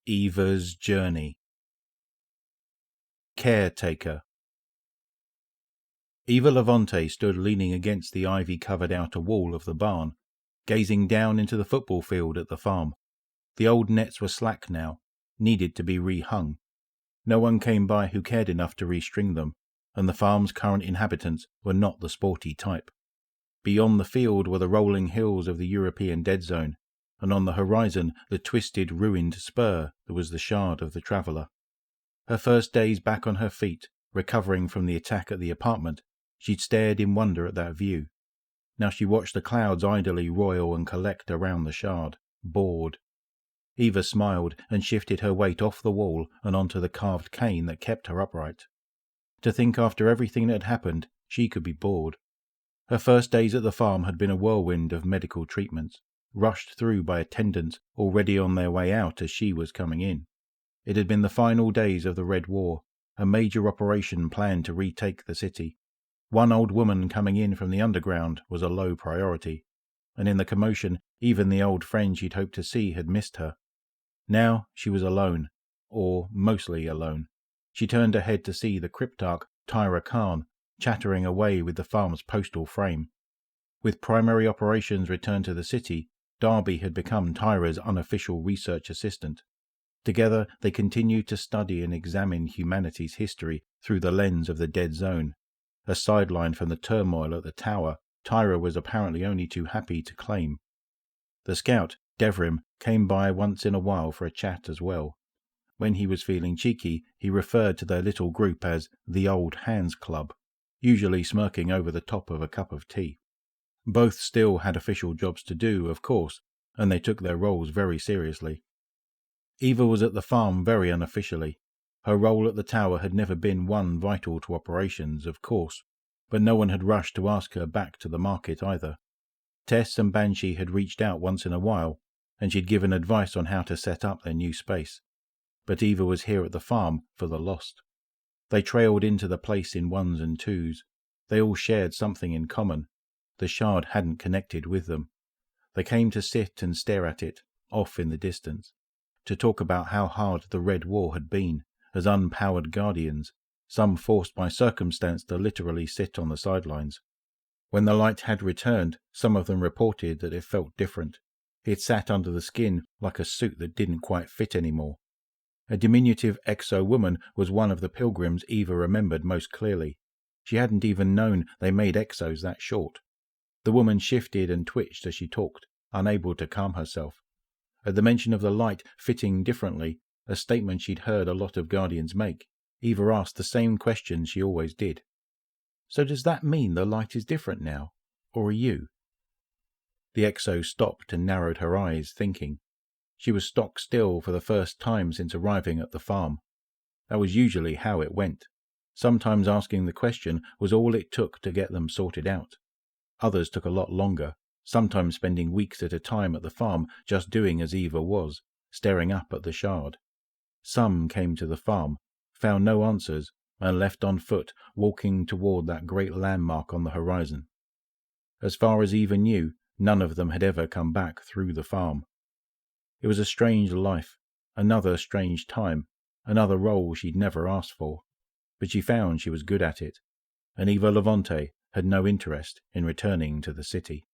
Eva's Journey. Caretaker. Eva Levante stood leaning against the ivy-covered outer wall of the barn, gazing down into the football field at the farm. The old nets were slack now, needed to be rehung. No one came by who cared enough to restring them, and the farm's current inhabitants were not the sporty type. Beyond the field were the rolling hills of the European dead zone, and on the horizon the twisted, ruined spur that was the shard of the traveller. Her first days back on her feet, recovering from the attack at the apartment, she'd stared in wonder at that view. Now she watched the clouds idly roil and collect around the shard, bored. Eva smiled and shifted her weight off the wall and onto the carved cane that kept her upright. To think after everything that had happened, she could be bored. Her first days at the farm had been a whirlwind of medical treatments, rushed through by attendants already on their way out as she was coming in. It had been the final days of the Red War, a major operation planned to retake the city. One old woman coming in from the underground was a low priority, and in the commotion even the old friend she'd hoped to see had missed her. Now she was alone, or mostly alone. She turned her head to see the cryptarch Tyra Khan chattering away with the farm's postal frame. With primary operations returned to the city, Darby had become Tyra's unofficial research assistant. Together they continued to study and examine humanity's history through the lens of the dead zone, a sideline from the turmoil at the tower Tyra was apparently only too happy to claim. The scout, Devrim, came by once in a while for a chat as well. When he was feeling cheeky, he referred to their little group as the Old Hands Club, usually smirking over the top of a cup of tea. Both still had official jobs to do, of course, and they took their roles very seriously. Eva was at the farm very unofficially. Her role at the tower had never been one vital to operations, of course, but no one had rushed to ask her back to the market either. Tess and Banshee had reached out once in a while, and she'd given advice on how to set up their new space. But Eva was here at the farm for the lost. They trailed into the place in ones and twos. They all shared something in common. The shard hadn't connected with them. They came to sit and stare at it, off in the distance, to talk about how hard the Red War had been, as unpowered guardians, some forced by circumstance to literally sit on the sidelines. When the light had returned, some of them reported that it felt different. It sat under the skin like a suit that didn't quite fit anymore. A diminutive exo-woman was one of the pilgrims Eva remembered most clearly. She hadn't even known they made exos that short. The woman shifted and twitched as she talked, unable to calm herself. At the mention of the light fitting differently, a statement she'd heard a lot of guardians make, Eva asked the same question she always did. So does that mean the light is different now? Or are you? The exo stopped and narrowed her eyes, thinking. She was stock still for the first time since arriving at the farm. That was usually how it went. Sometimes asking the question was all it took to get them sorted out. Others took a lot longer, sometimes spending weeks at a time at the farm just doing as Eva was, staring up at the shard. Some came to the farm, found no answers, and left on foot, walking toward that great landmark on the horizon. As far as Eva knew, none of them had ever come back through the farm. It was a strange life, another strange time, another role she'd never asked for, but she found she was good at it, and Eva Levante had no interest in returning to the city.